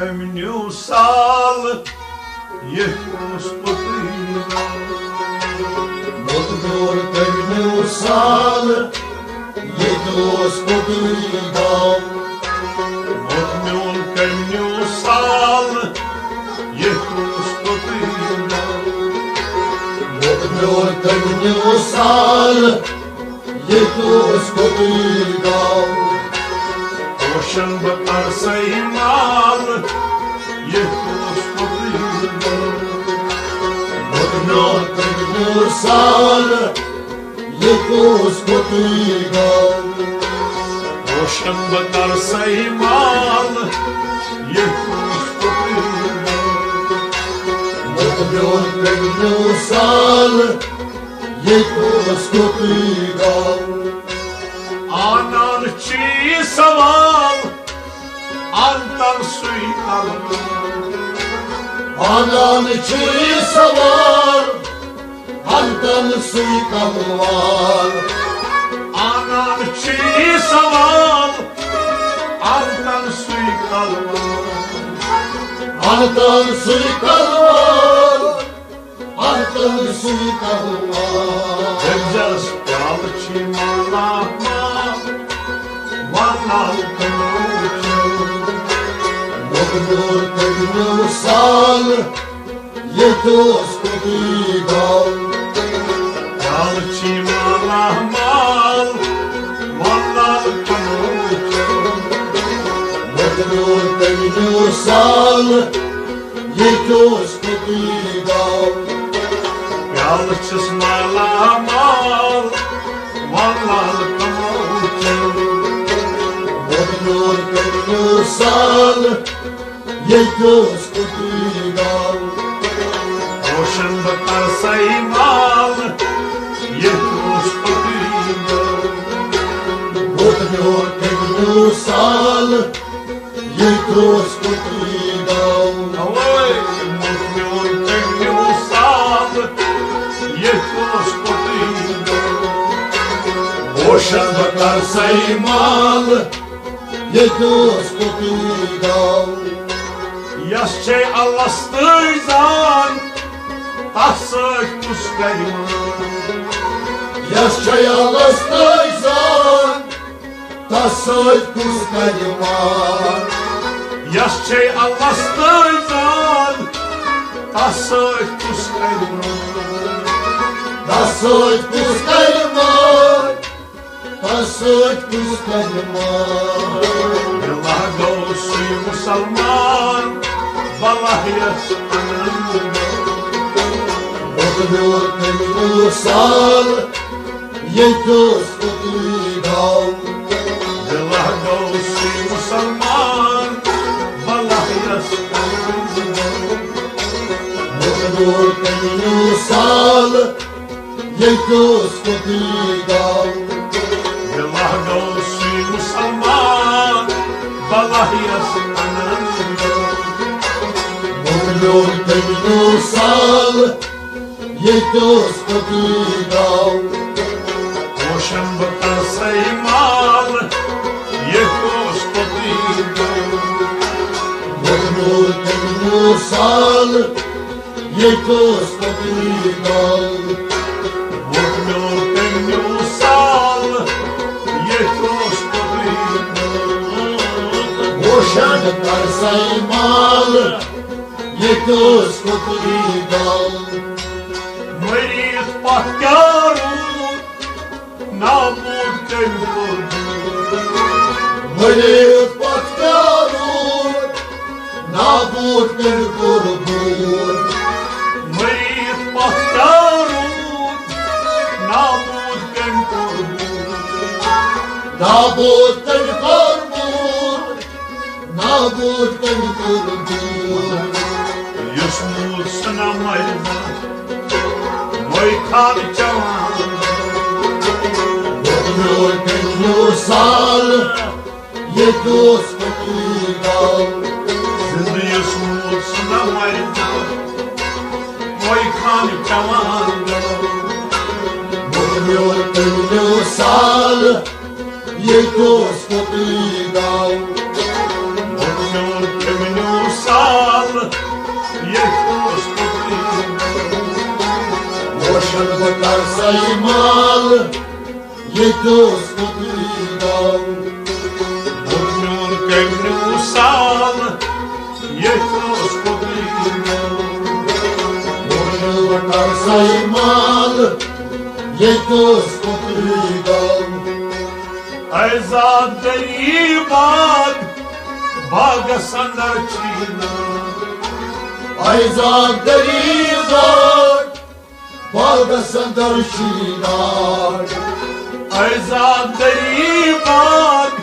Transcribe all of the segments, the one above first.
Emniu sal, je gospodina. Odgovor temnju sal, je gospodina. Odmjol temnju sal, je gospodina. Odgovor temnju sal, je gospodina. Ošan bakar se imal, je gospodina. Odgovor temnju sal, je gospodina. Ošan bakar se imal, je gospodina. Odgovor temnju sal, je gospodina. Anan çiğ saval, antan suikal. Anan çiğ savar, antan suikal var. Anan çiğ saval, antan suikal. Antan suikal var, antan suikal var. Devcaz yalçı malama, vanal kanuçu. Odgovor temnju sal, je gospodina. Yalçı malama, vanal kanuçu. Odgovor temnju sal, je gospodina. Yalçı malama, vanal kanuçu. Odgovor temnju sal, je gospodina. Ošan bakar se imal, je gospodina. Odgovor temnju sal, je gospodina. Oj, odmjol temnju sal, je gospodina. Ošan bakar se imal, je gospodina. Yaşçe Allah'stıysan, tasık kuskayma. Yaşçaya lastaysan, tasayt kuskayman. Yaşçe Allah'stıysan, tasık kuskayma. Tasayt kuskayman, tasayt kuskayman. Yıllar doğusu Müslüman, vallahi yasanım. Odgovor temnju sal, je gospodina. Yıllar doğusu Müslüman, vallahi yasanım. Odgovor temnju sal, je gospodina. Yıllar doğusu Müslüman, vallahi yasanım. Odgovor temnju sal, je gospodina. Ošan bakar se imal, je gospodina. Odgovor temnju sal, je gospodina. Odmjol temnju sal, je gospodina. Ošan bakar se imal, je gospodina. Mărit pahkarul, n-am temnul. Mărit pahkarul, n-avut cârcurcur. Mărit pahkarul, n-am temnul. N-avut cârcurcur, n-avut cârcurcur. Ești mult să n-am mai dat, măi care cealaltă. Odgovor temnju sal, je gospodina. Când ești mult să n-am mai dat, măi care cealaltă. Odgovor temnju sal, je gospodina. Odmjol temnju Jehtos kutligal. Ocean bakar saymal, Jehtos kutligal. Mutnur kemnu sal, Jehtos kutligal. Ocean bakar saymal, Jehtos kutligal. Azad ibad, baga sandarchina. Ayzad deribad, Balga sandarshinar. Azad ibad,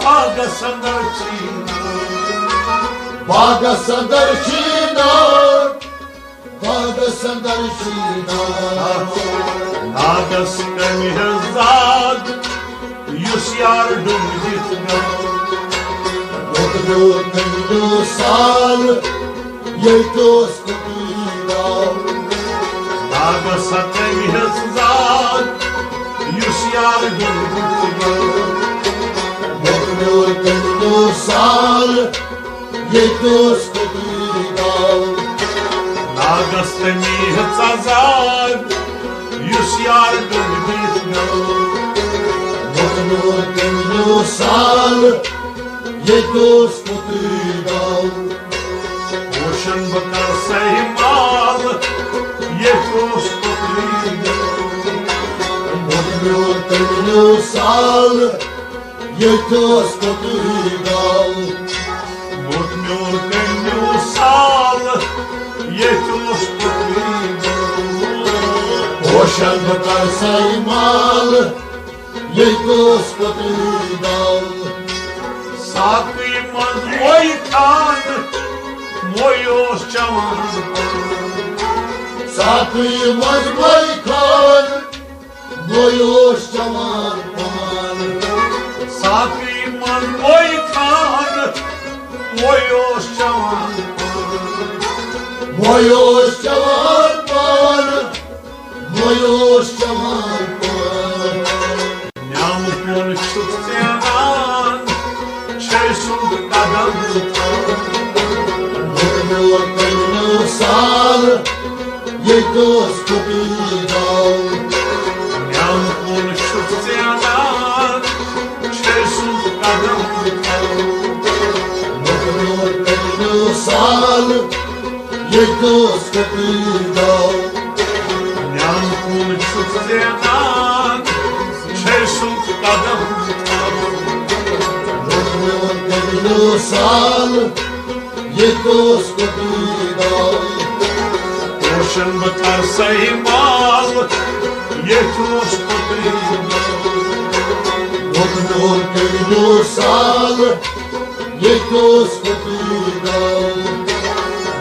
baga sandarchina. Balga sandarshinar, Balga sandarshinar. Nagas kamihzad, yus yardım gitme. Mutlu mutlu sal, Jehtos kutligal. Nagas kamihzad, yus yardım gitme. Mutlu mutlu sal, Jehtos kutligal. Nagas kamihzad, yus yardım gitme. Mutlu mutlu sal, Jehtos kutligal. Ocean bakar saymal, Jehtos kutligal. Mutlu mutlu sal, Jehtos kutligal. Mutnur kemnu sal, Jehtos kutligal. Ocean bakar saymal, Jehtos kutligal. Sakıymaz moy kan, moyos çaman. Sakıymaz baykan, Boyoş çaman aman. Sakıymaz moy kan, moyos çaman. Boyoş çaman aman, Boyoş çaman aman. Nyamukun çutyanan, çeşund kadam. Mutlu mutlu sal, Jehtos kutligal. Nyamukun çutyanan, çeşund kadam. Mutlu mutlu sal, Jehtos kutligal. Nyamukun çutyanan, çeşund kadam. Mutlu mutlu sal, Jehtos kutligal. Ocean bakar saymal, Jehtos kutligal. Mutlu mutlu sal, Jehtos kutligal.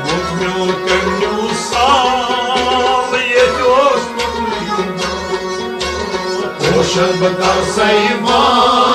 Mutnur kemnu sal, Jehtos kutligal. Ocean bakar saymal,